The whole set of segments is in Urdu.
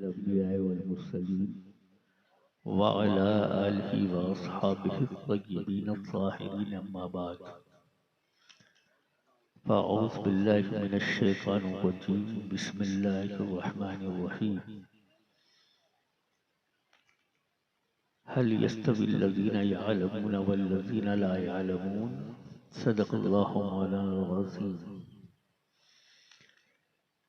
الأنبياء والمرسلين وعلى آله وأصحابه الطيبين الطاهرين أما بعد فأعوذ بالله من الشيطان الرجيم بسم الله الرحمن الرحيم هل يستوي الذين يعلمون والذين لا يعلمون صدق اللہ مولانا العظیم۔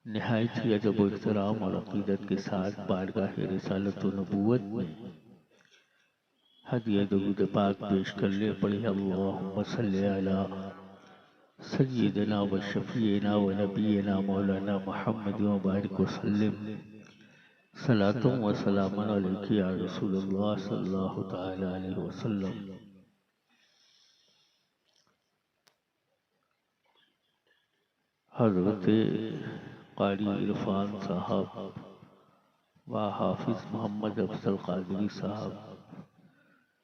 نہایت ہی ادب و احترام اور عقیدت کے ساتھ بارگاہ رسالت و نبوت میں ہدیہ درود پاک پیش کر لے پڑھے اللہم صلی علی سیدنا و شفیعنا و نبینا مولانا محمد و بارک وسلم صلاۃ و سلام علیک یا رسول اللہ صلی اللہ تعالی علیہ وسلم۔ حضرت قاری عرفان صاحب و حافظ محمد افضل قادری صاحب،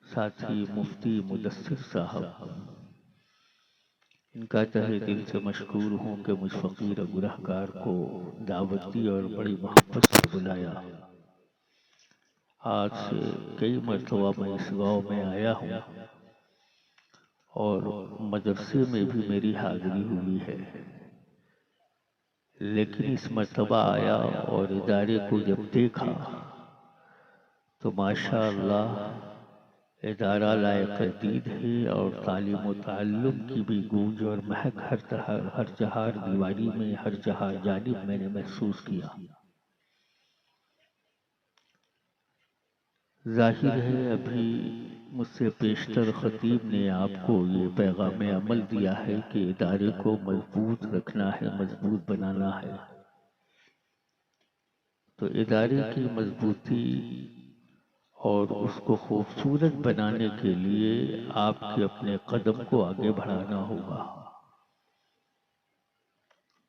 ساتھی مفتی مدثر صاحب، ان کا تہہ دل سے مشکور ہوں کہ مجھ فقیر گنہگار کو دعوت دی اور بڑی محبت سے بلایا۔ آج سے کئی مرتبہ میں اس گاؤں میں آیا ہوں اور مدرسے میں بھی میری حاضری ہوئی ہے، لیکن اس مرتبہ آیا اور ادارے کو جب دیکھا تو ماشاءاللہ ادارہ لائق دید ہے اور تعلیم و تعلم کی بھی گونج اور مہک ہر چہار دیواری میں، ہر چہار جانب میں نے محسوس کیا۔ ظاہر ہے ابھی مجھ سے پیشتر خطیب نے آپ کو یہ پیغام عمل دیا ہے کہ ادارے کو مضبوط رکھنا ہے، مضبوط بنانا ہے۔ تو ادارے کی مضبوطی اور اس کو خوبصورت بنانے کے لیے آپ کے اپنے قدم کو آگے بڑھانا ہوگا۔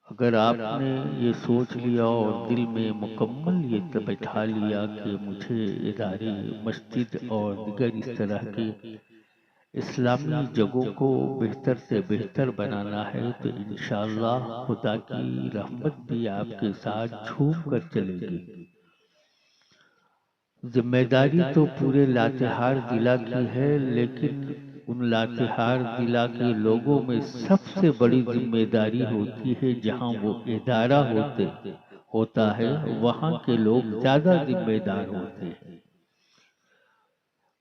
اگر آپ نے یہ سوچ لیا اور دل میں مکمل یہ بٹھا لیا کہ مجھے ادارے، مسجد اور دیگر اس طرح کے اسلامی جگہوں کو بہتر سے بہتر بنانا ہے تو انشاءاللہ خدا کی رحمت بھی آپ کے ساتھ جھوم کر چلے گی۔ ذمہ داری تو پورے لاتہار ضلع کی ہے، لیکن ان لاتہار ضلع کے لوگوں میں سب سے بڑی ذمہ داری ہوتی ہے جہاں وہ ادارہ ہوتا ہے وہاں کے لوگ زیادہ ذمہ دار ہوتے ہیں۔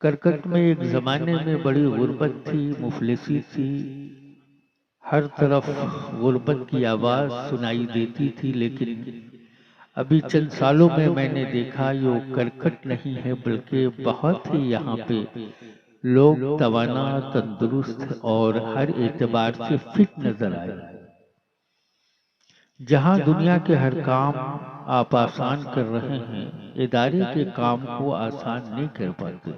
کرکٹ میں ایک زمانے میں بڑی غربت تھی، مفلسی تھی، ہر طرف غربت کی آواز سنائی دیتی تھی، لیکن ابھی چند سالوں میں نے دیکھا یہ کرکٹ نہیں ہے بلکہ بہت ہی یہاں پہ لوگ توانا، تندرست اور ہر اعتبار سے فٹ نظر آئے۔ جہاں دنیا کے ہر کام آپ آسان کر رہے ہیں، ادارے کے کام کو آسان نہیں کر پاتے۔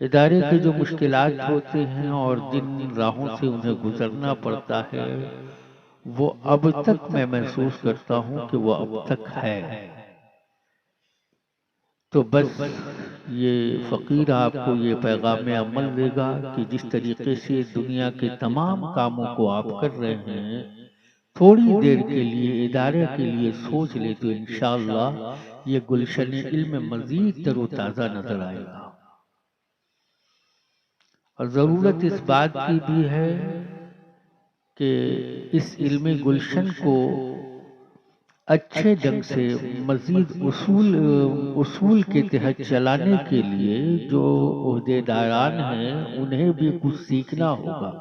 ادارے کے جو مشکلات ہوتے ہیں اور جن راہوں سے انہیں گزرنا پڑتا ہے وہ اب تک میں محسوس کرتا ہوں کہ وہ اب تک ہے۔ تو بس یہ فقیر آپ کو یہ پیغام عمل دے گا کہ جس طریقے سے دنیا کے تمام کاموں کو آپ کر رہے ہیں، تھوڑی دیر کے لیے ادارے کے لیے سوچ لے تو انشاءاللہ یہ گلشن علم مزید تر و تازہ نظر آئے گا۔ اور ضرورت اس بات کی بھی ہے کہ اس علمی گلشن کو اچھے ڈھنگ سے مزید اصول کے تحت چلانے کے لیے جو عہدیداران ہیں انہیں بھی کچھ سیکھنا ہوگا۔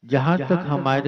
جہاں تک ہمارے